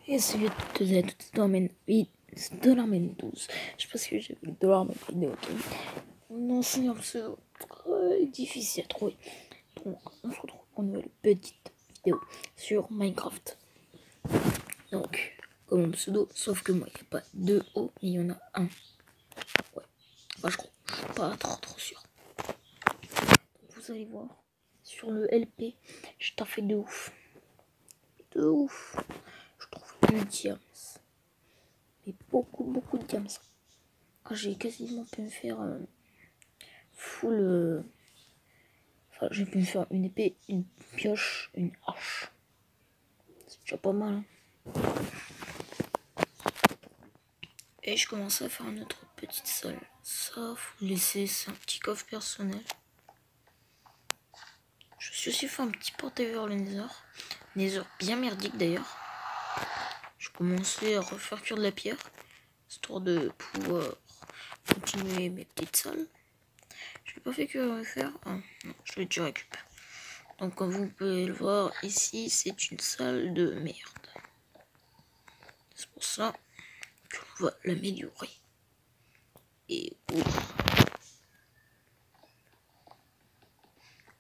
Et salut à toutes et à tous dans Dollarman 12. Je sais pas si j'ai vu Dollarman vidéo. Non, c'est un pseudo très difficile à trouver. Donc, on se retrouve pour une nouvelle petite vidéo sur Minecraft. Donc, comme mon pseudo, sauf que moi, il n'y a pas deux O, mais il y en a un. Ouais, enfin, je crois, je suis pas trop sûr. Donc, vous allez voir, sur le LP, je t'en fais de ouf. De ouf. Je trouve le diams. Mais beaucoup de diams. Ah, j'ai quasiment pu me faire full. Enfin, j'ai pu me faire une épée, une pioche, une hache. C'est déjà pas mal. Hein. Et je commence à faire notre petite salle. Ça, faut laisser, c'est un petit coffre personnel. Je suis aussi fait un petit portail vers le Nether. Nether bien merdique d'ailleurs. Je commençais à refaire cuire de la pierre, histoire de pouvoir continuer mes petites salles. Je n'ai pas fait que refaire. Ah, non, je l'ai déjà récupéré. Donc comme vous pouvez le voir ici, c'est une salle de merde. C'est pour ça qu'on va l'améliorer. Et oui.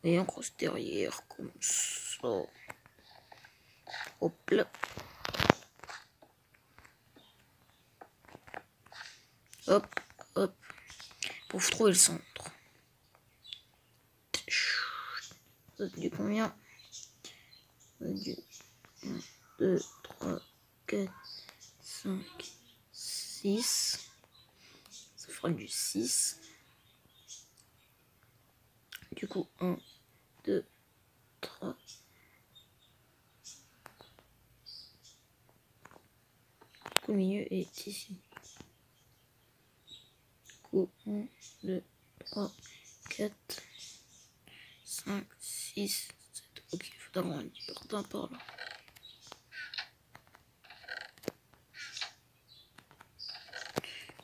Et on croise derrière comme ça. Hop là. Hop, hop. Pour trouver le centre. Ça fait du combien? Du 1, 2, 3, 4, 5, 6. Ça fera du 6. Du coup, 1, 2, 3. Au milieu est ici. Du coup, 1, 2, 3, 4, 5, 6, 7. Ok, il faut agrandir d'un par là.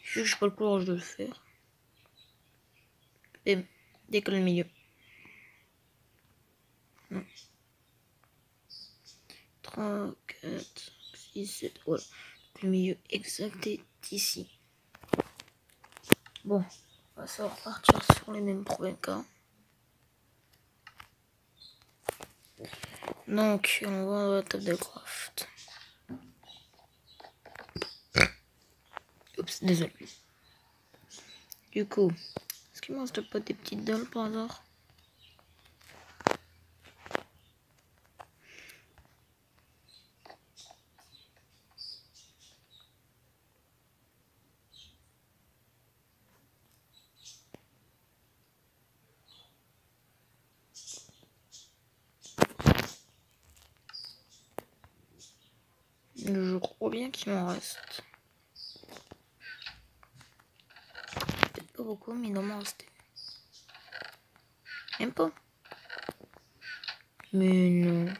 Je n'ai pas le courage de le faire. Et décolle le milieu. 3, 4, 6, 7. Voilà. Le milieu exact est ici. Bon, on va se repartir sur les mêmes problèmes qu'avant. Donc, on va à la table de craft. Oups, désolé. Du coup, est-ce qu'il ne me reste pas des petites dalles par hasard? Je crois bien qu'il m'en reste. Peut-être pas beaucoup, mais il doit m'en rester. Même pas. Mais non.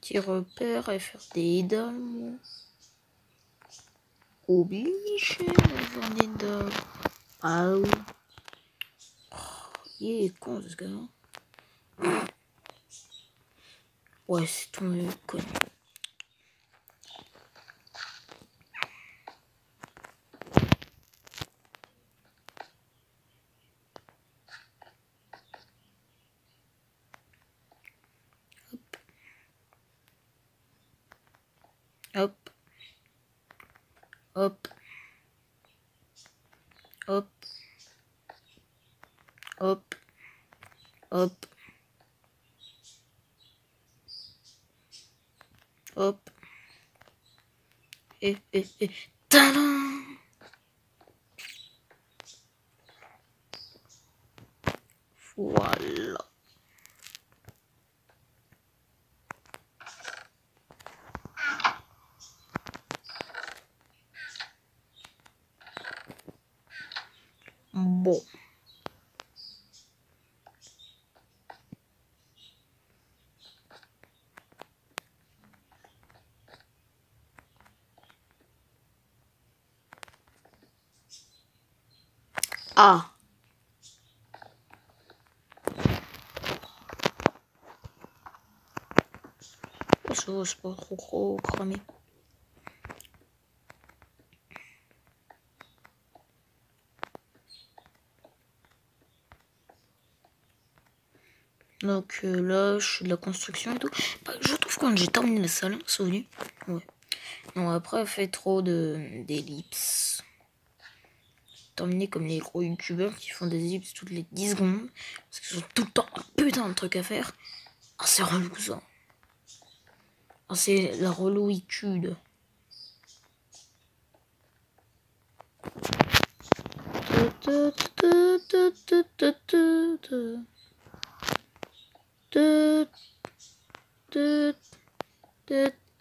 Petit repère et faire des dalles, moi. Obligé de faire des dalles. Ah oui. Oh, il est con ce gars. Ouais, c'est ton con. Hop. Hop. Hop. Hop. Hop. Hop. Et. Tadam! Voilà. Bon. Ah. Ça va, c'est pas trop cramé. Donc là, je suis de la construction et tout. Bah, je trouve quand j'ai terminé la salle, souvenez. Ouais. Non, après, fait trop d'ellipses. Terminé comme les gros youtubeurs qui font des ellipses toutes les 10 secondes. Parce qu'ils ont tout le temps un putain de truc à faire. Ah, c'est relou ça. Ah, c'est la relouitude.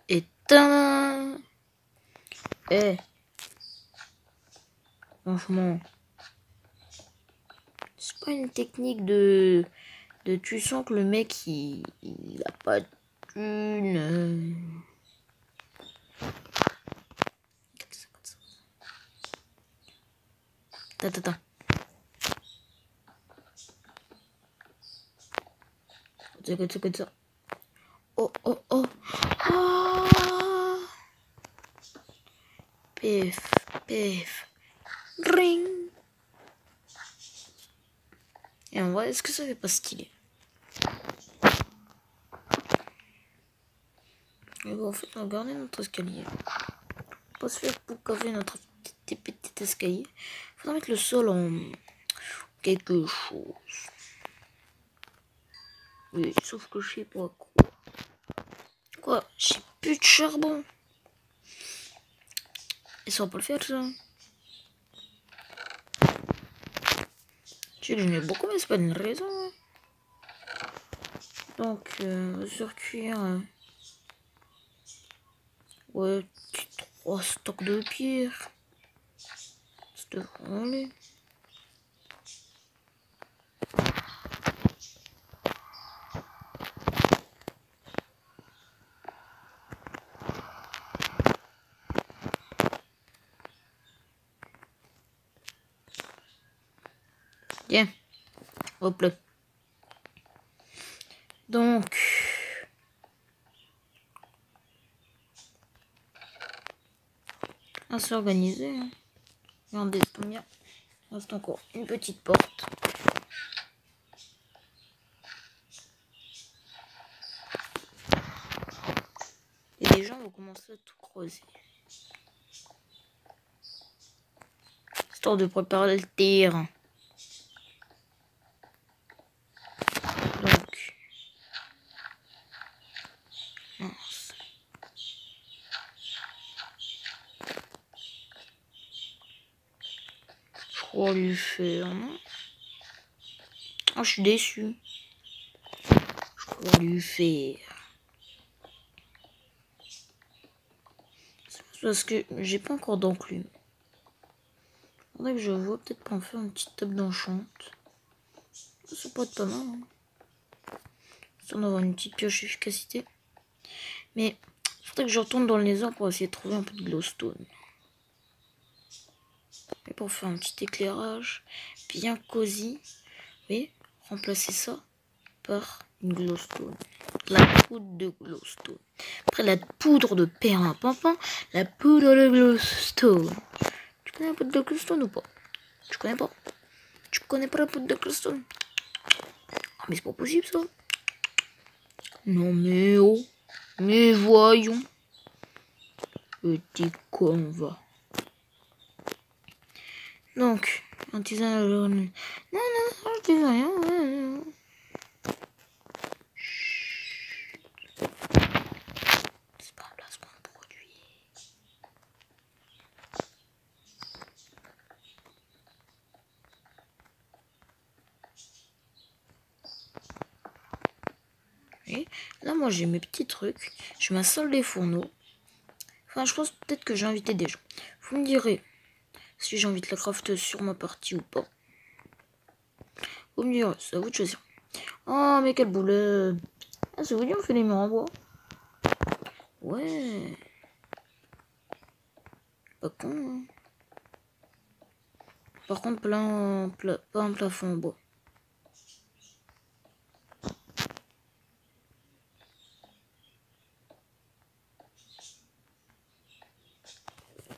Et tain. Eh, franchement, c'est pas une technique de tu sens que le mec il a pas de thune. Attends. Comme ça. Oh. Ah. Pif. Ring. Et en vrai, est-ce que ça fait pas stylé? Mais bon, en fait, on va garder notre escalier. On va pas se faire poucaver notre petit escalier. Faudra mettre le sol en quelque chose. Oui, sauf que je sais pas quoi. Quoi? J'ai plus de charbon. Et ça va pas le faire, ça. Je n'ai beaucoup, mais c'est pas une raison. Hein. Donc, circuit. Ouais, 3 stocks de pierre. Ça devrait aller. Bien. Hop là. Donc. On s'est organisé. Hein. Regardez, c'est bien. Il reste encore une petite porte. Et les gens vont commencer à tout creuser. Histoire de préparer le terrain. Donc. Mince. Je crois lui faire, non? Oh, je suis déçu. Je crois lui faire. C'est parce que j'ai pas encore d'enclume. Faudrait que je vois peut-être pour en faire une petite table d'enchante. Ça peut être pas mal. Hein. On avoir une petite pioche efficacité. Mais il faudrait que je retourne dans les arbres pour essayer de trouver un peu de glowstone. Et pour faire un petit éclairage bien cosy. Et remplacer ça par une glowstone. La poudre de glowstone. Après la poudre de perlimpinpin, la poudre de glowstone. Tu connais la poudre de glowstone ou pas? Tu connais pas? Tu connais pas la poudre de glowstone? Ah mais c'est pas possible ça. Non mais oh. Mais voyons. Petit con va. Donc, un tisane jaune. Non, je dis rien. C'est pas un placement de produit. Et là, moi, j'ai mes petits trucs. Je m'installe des fourneaux. Enfin, je pense peut-être que j'ai invité des gens. Vous me direz si j'invite la crafteuse sur ma partie ou pas. Vous me direz, c'est à vous de choisir. Oh, mais quel boulet. Ah, c'est vous dire, on fait les murs en bois. Ouais. Pas con, hein. Par contre, pas un plafond en bois.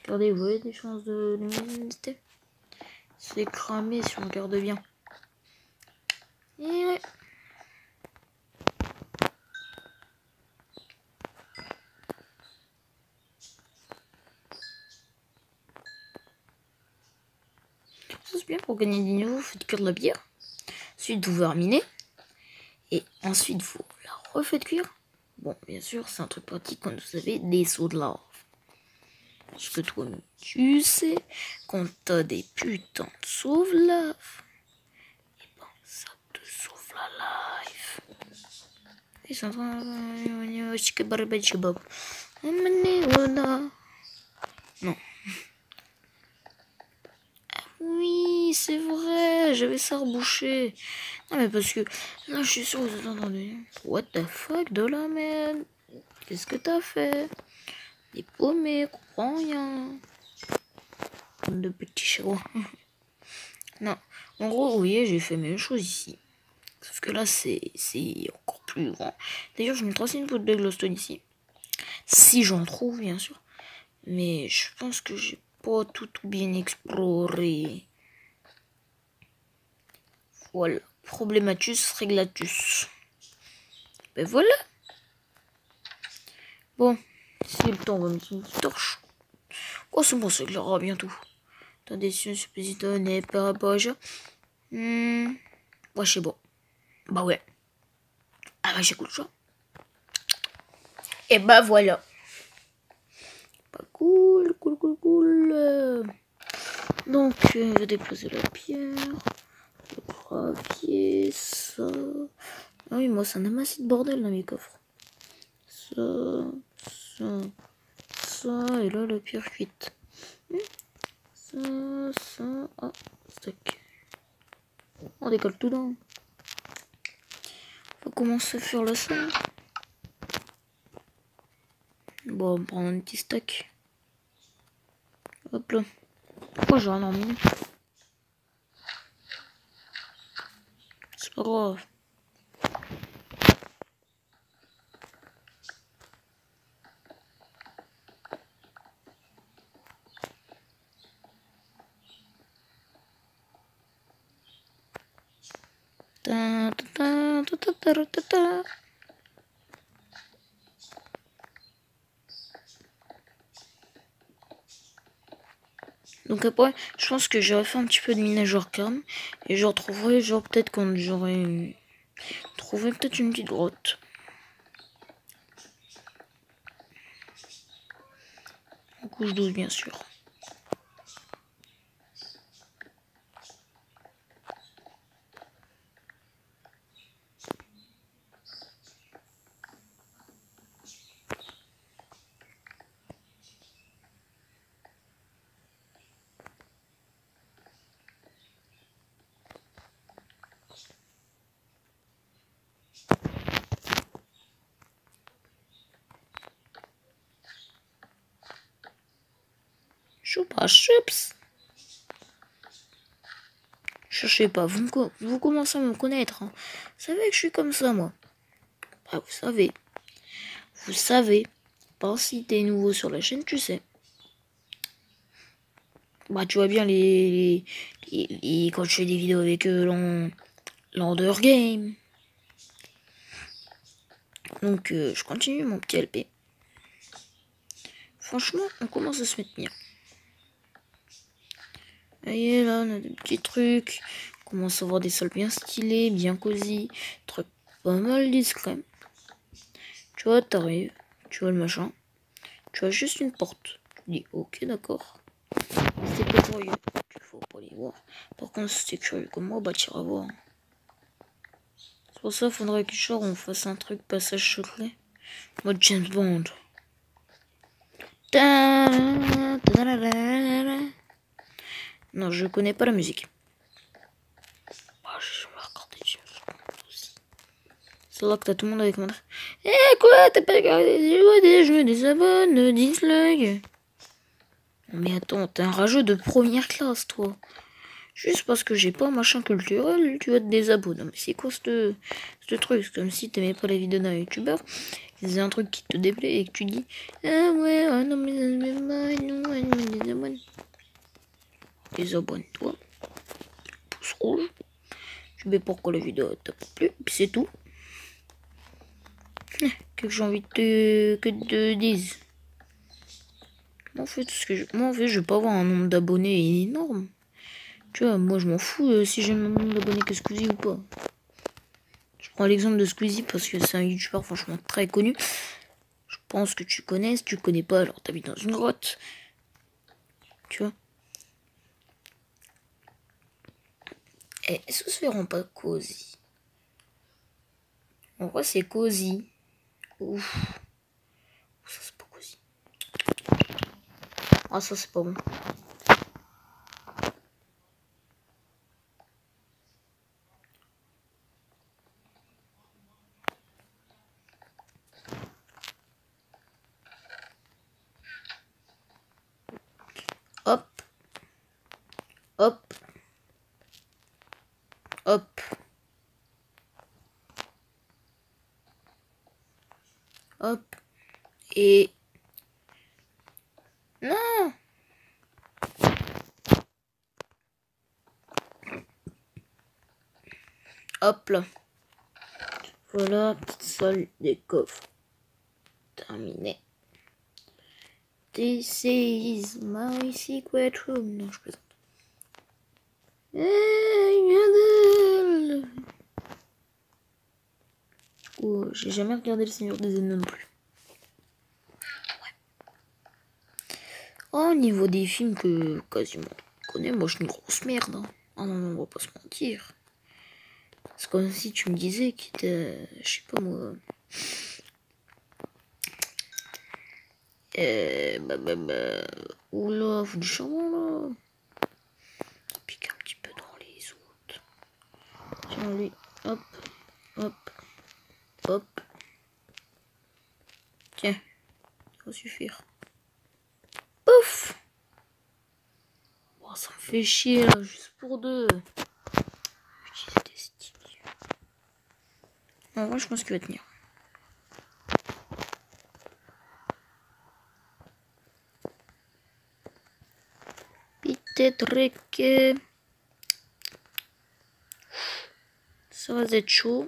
Regardez, vous voyez des chances de luminosité? C'est cramé si on regarde bien. Et ouais. Ça c'est bien pour gagner des niveaux, vous faites cuire de la bière. Ensuite vous verminez. Et ensuite vous la refaites cuire. Bon, bien sûr, c'est un truc pratique quand vous avez des seaux de lave. Parce que toi, tu sais, quand t'as des putains de seaux de lave, et ben ça te sauve la life. Ils sont en train de... Non. Oui, c'est vrai, j'avais ça rebouché. Non mais parce que là je suis sûr que vous entendez. What the fuck de la merde? Qu'est-ce que t'as fait? Des paumés, comprends rien. Comme de petits chevaux. Non, en gros, vous voyez, j'ai fait la même chose ici. Sauf que là, c'est encore plus grand. D'ailleurs, je me trace une poudre de glowstone ici. Si j'en trouve, bien sûr. Mais je pense que j'ai pas tout bien exploré. Voilà. Problématus réglatus. Ben voilà. Bon. Si le temps va me mettre une petite torche. Oh, c'est bon, ça éclairera bientôt. Attendez, si je suis n'est pas boge. Ouais, c'est bon. Bah ouais. Ah bah j'écoute ça. Et bah voilà. Bah cool. Donc, je vais déposer la pierre. Le gravier, ça. Ah oui, moi, ça en a massé de bordel dans mes coffres. Ça. Et là, la pierre cuite. Ça. Ah, stock. On décolle tout dans. On va commencer à faire le sol. Bon, on prend un petit stack. Hop là. Pourquoi j'ai rien emmené? C'est pas grave. Donc après, je pense que j'aurais fait un petit peu de minage genre calme. Et je retrouverai genre peut-être quand j'aurais trouvé peut-être une petite grotte. En couche 12 bien sûr. Choupa chips. Cherchez pas, vous commencez à me connaître. Hein. Vous savez que je suis comme ça, moi. Bah, vous savez. Pas si t'es nouveau sur la chaîne, tu sais. Bah, tu vois bien quand je fais des vidéos avec l'Under Game. Donc, je continue mon petit LP. Franchement, on commence à se mettre bien. Voyez là, on a des petits trucs. On commence à avoir des salles bien stylées, bien cosy. Trucs pas mal discrets. Tu vois, t'arrives, tu vois le machin. Tu as juste une porte. Tu dis, ok, d'accord. C'est pas curieux. Il faut pas les voir. Par contre, si t'es curieux comme moi, bah tu iras voir. C'est pour ça qu'il faudrait que genre on fasse un truc passage secret. Mode James Bond. Non, je connais pas la musique. Oh, je vais regarder James Bond aussi. C'est là que t'as tout le monde avec moi. Eh quoi, t'as pas regardé des jeux, des abonnes, dislike. Mais attends, t'es un rageux de première classe, toi. Juste parce que j'ai pas un machin culturel, tu vas te désabonner. Mais c'est quoi ce truc? C'est comme si t'aimais pas les vidéos d'un youtubeur. C'est un truc qui te déplaît et que tu dis ah ouais, ah non, mais non, me désabonne. Désabonne-toi. Pouce rouge. Tu mets pourquoi la vidéo t'a pas plu. Puis c'est tout. Que j'ai envie que te dise. En fait, je vais pas avoir un nombre d'abonnés énorme. Tu vois, moi je m'en fous si j'ai un nombre d'abonnés que Squeezie ou pas. Je prends l'exemple de Squeezie parce que c'est un youtubeur franchement très connu. Je pense que tu connais. Si tu connais pas, alors t'habites dans une grotte. Tu vois. Et est-ce que ça rend pas cosy? En vrai, c'est cosy. Ouf. Ça, c'est pas cosy. Ah, ça, c'est pas bon. Hop. Hop. Hop. Hop. Et... Non. Hop là. Voilà, petite salle des coffres. Terminé. This is my secret room. Non, je plaisante. Oh, j'ai jamais regardé Le Seigneur des Anneaux non plus. Ouais. Oh, au niveau des films que quasiment on connaît, moi je suis une grosse merde. Hein. Oh non, on va pas se mentir. C'est comme si tu me disais qu'il était, je sais pas moi. Oula, faut du charbon là. Pique un petit peu dans les autres. Tiens lui, hop, hop, hop. Tiens, ça va suffire. Pouf. Oh, ça me fait chier là, juste pour deux. J'utilise des sticks. En vrai, je pense qu'il va tenir. Peut-être que ça va être chaud.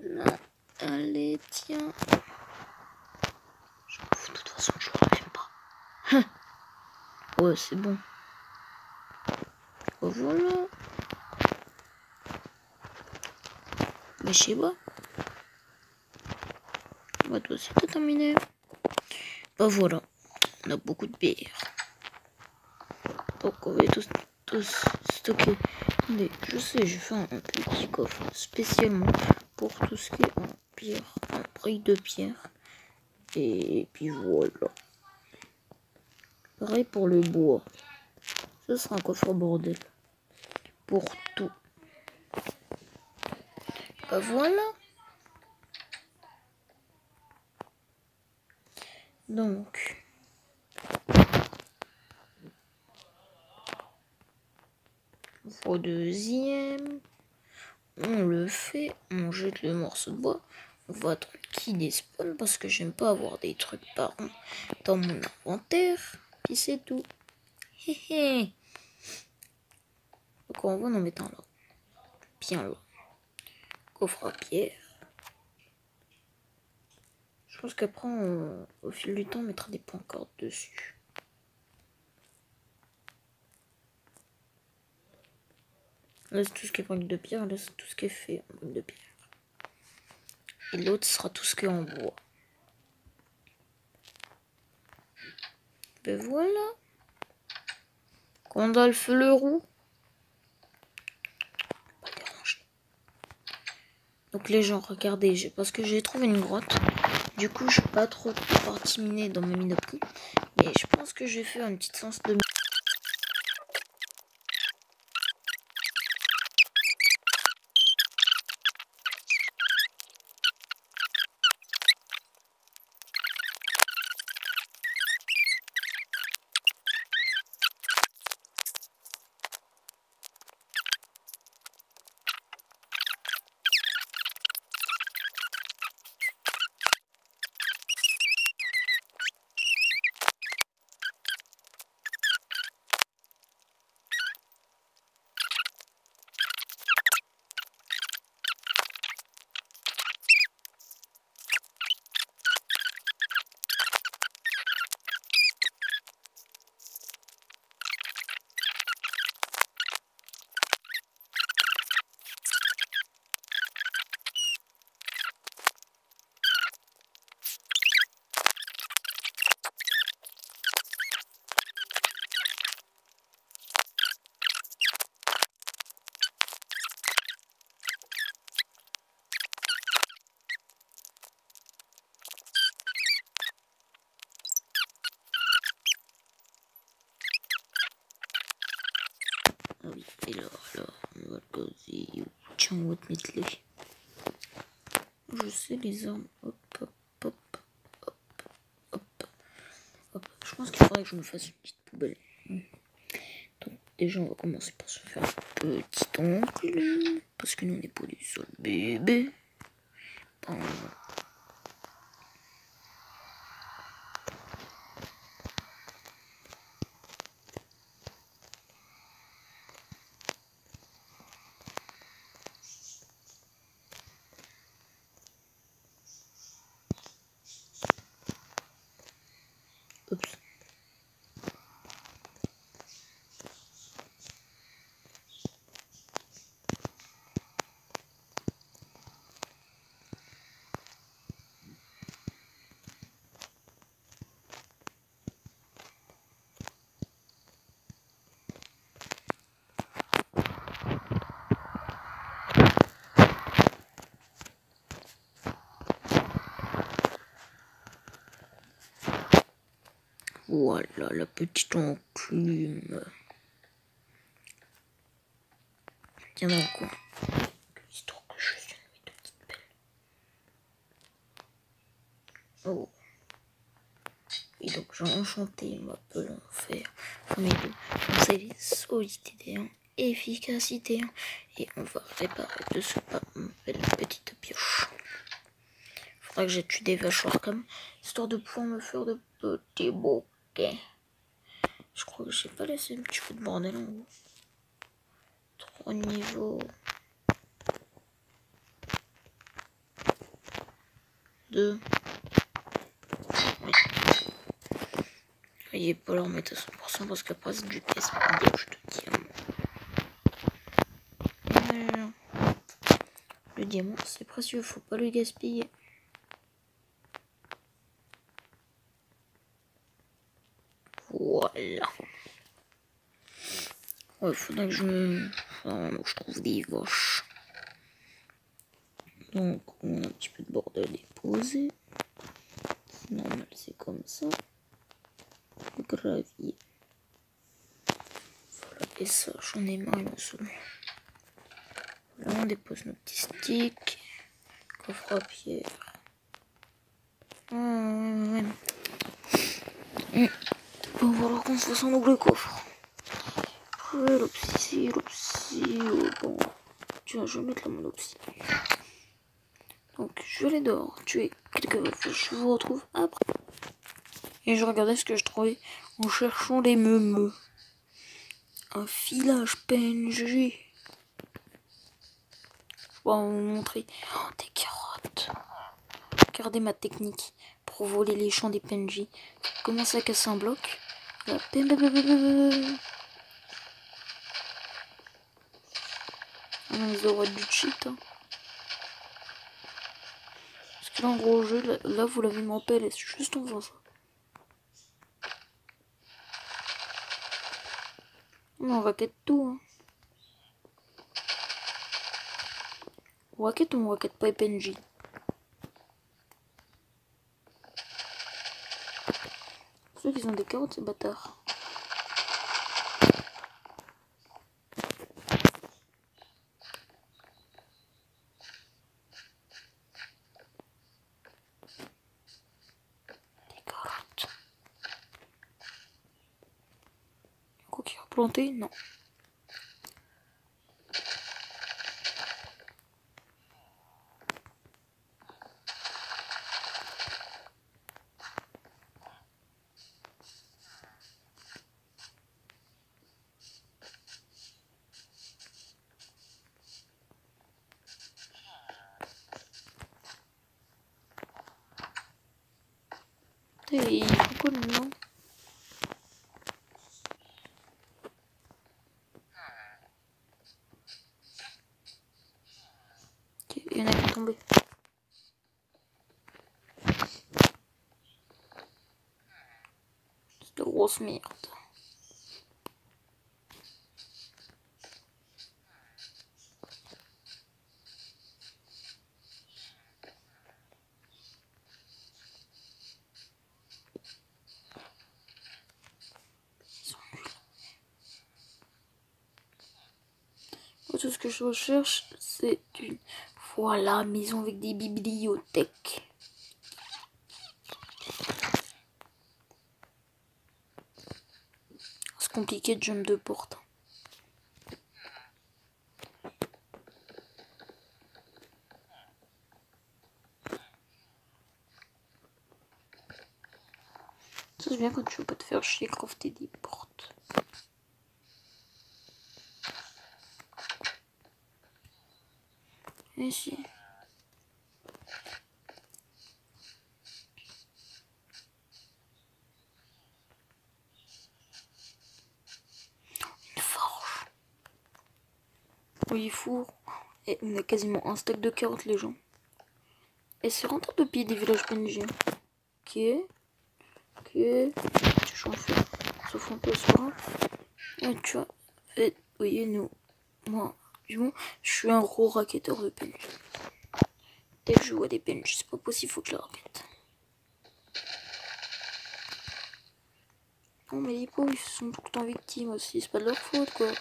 Non, allez, tiens. Je m'en fous, de toute façon, je ne l'aime pas. Ouais, c'est bon. Voilà. Mais je sais pas. Bah, toi aussi, t'as terminé. Bah voilà, on a beaucoup de bière. Donc on va tous stocker. Mais je sais, je fais un petit coffre spécialement pour tout ce qui est en pierre, en briques de pierre. Et puis voilà. Pareil pour le bois. Ce sera un coffre bordel. Pour tout. Bah voilà. Donc. Au deuxième. On le fait. On jette le morceau de bois. On va attendre qu'il despawn parce que j'aime pas avoir des trucs par an dans mon inventaire. Puis c'est tout. Héhé. Donc on va en mettre un là. Bien là. Coffre à pierre. Je pense qu'après, au fil du temps, on mettra des pancartes dessus. Là, c'est tout ce qui est brique de pierre. Là, c'est tout ce qui est fait en brique de pierre. Et l'autre sera tout ce qui est en bois. Ben voilà. Gandalf le roux. Pas déranger. Donc les gens, regardez, parce que j'ai trouvé une grotte. Du coup, je suis pas trop partie miner dans ma mine optique. Mais je pense que je vais faire une petite séance de Ah oui, et là, on va le caser. Tiens, on va te mettre les. Je sais les armes. Hop, hop, hop, hop, hop, hop. Je pense qu'il faudrait que je me fasse une petite poubelle. Donc déjà, on va commencer par se faire un petit ongle. Parce que nous, on n'est pas des seuls bébés. Bon. Oups. Voilà la petite enclume. Tiens dans le coin. Histoire que je suis une petite pelle. Oh. Et donc j'ai enchanté ma pelle en fer. Mais bon, on sait les solidité 1, efficacité 1. Et on va réparer de ce pas ma belle petite pioche. Faudra que j'ai tué des vachoirs comme histoire de pouvoir me faire de petits bouquets. Je crois que j'ai pas laissé un petit peu de bordel en haut. 3 niveaux. 2. Oui. Il est pas leur mettre à 100% parce qu'après c'est du gaspillage de diamants. Voilà. Le diamant c'est précieux, faut pas le gaspiller. Voilà. Ouais, faudrait que je trouve des vaches. Donc on a un petit peu de bordel déposé. C'est normal, c'est comme ça. Le gravier. Voilà, et ça, j'en ai marre, il me saoule. Là, on dépose nos petits sticks. Coffre à pierre. Ouais. Il va falloir qu'on se fasse un nouveau coffre. Ouais, l'opsie, bon. Tiens, je vais mettre là mon opsie. Donc, je vais aller dehors, tuer quelques vaches. Je vous retrouve après. Et je regardais ce que je trouvais en cherchant les meumeux. Un village PNG. Je vais vous montrer. Oh, des carottes. Regardez ma technique pour voler les champs des PNJ. Commence à casser un bloc. Là, ils auraient du cheat. Hein. Parce que là, en gros jeu, là vous l'avez mon PLS juste en faisant ça. On raquette tout. Hein. On raquette ou on raquette pas les PNJ. Ceux qui ont des carottes, ces bâtards. Des carottes. Quoi qui a planté? Non. Et il faut quoi le nom? Ok, il y en a qui est tombé. C'est de grosse merde. tout ce que je recherche, c'est une voilà maison avec des bibliothèques. C'est compliqué de jump de porte. Ça c'est bien quand tu veux pas te faire chier crafter des portes. Et si. Une forge. Oui, four. Et on a quasiment un stack de carottes les gens. Et c'est rentable de payer des villages PNJ. Ok. Ok. Tu j'en fais. Sauf un peu c'est pas grave. Et tu vois. Et oui, nous. Moi, du moins, je suis un gros racketteur de PNJ. Dès que je vois des PNJ, c'est pas possible, faut que je la rackette. Non mais les pauvres, ils sont tout le temps victimes aussi, c'est pas de leur faute quoi.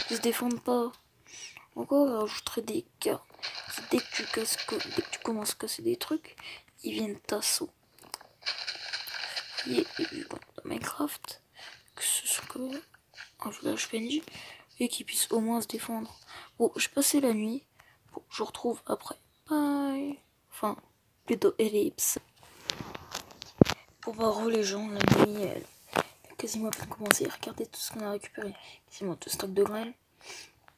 Ils se défendent pas. Encore, ils rajouteraient des cas. Dès que tu commences à casser des trucs, ils viennent t'assaut. Et dans Minecraft, que ce soit quand même un village PNJ, et qu'ils puissent au moins se défendre. Bon, j'ai passé la nuit. Bon, je vous retrouve après. Bye. Enfin, plutôt ellipse. Pour voir les gens, la nuit, quasiment à commencer. Regardez tout ce qu'on a récupéré. Quasiment 2 stocks de graines.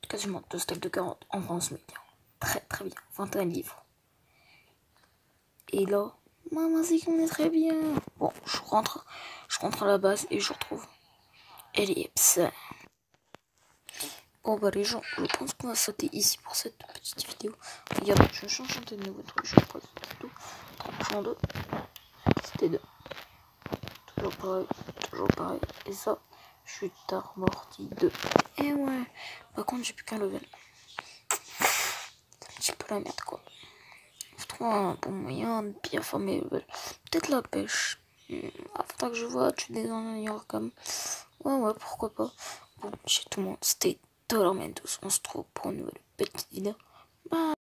Quasiment 2 stocks de carottes. En France, mais bien. Très très bien. 21 livres. Et là, maman, c'est qu'on est très bien. Bon, je rentre à la base et je retrouve Ellipse. Bon bah les gens, je pense qu'on va sauter ici pour cette petite vidéo. Regarde, je change de nouveau truc, je pose tout. 32. C'était 2. Toujours pareil. Et ça, je suis tard morti 2. Et ouais. Par contre, j'ai plus qu'un level. C'est un petit peu la merde quoi. Faut trouver un bon moyen de bien farmer level. Peut-être la pêche. Faudra que je vois, tu des ailleurs comme. Ouais, pourquoi pas. Bon, chez tout le monde, c'était Tormentos. On se trouve pour une nouvelle petite vidéo. Bye.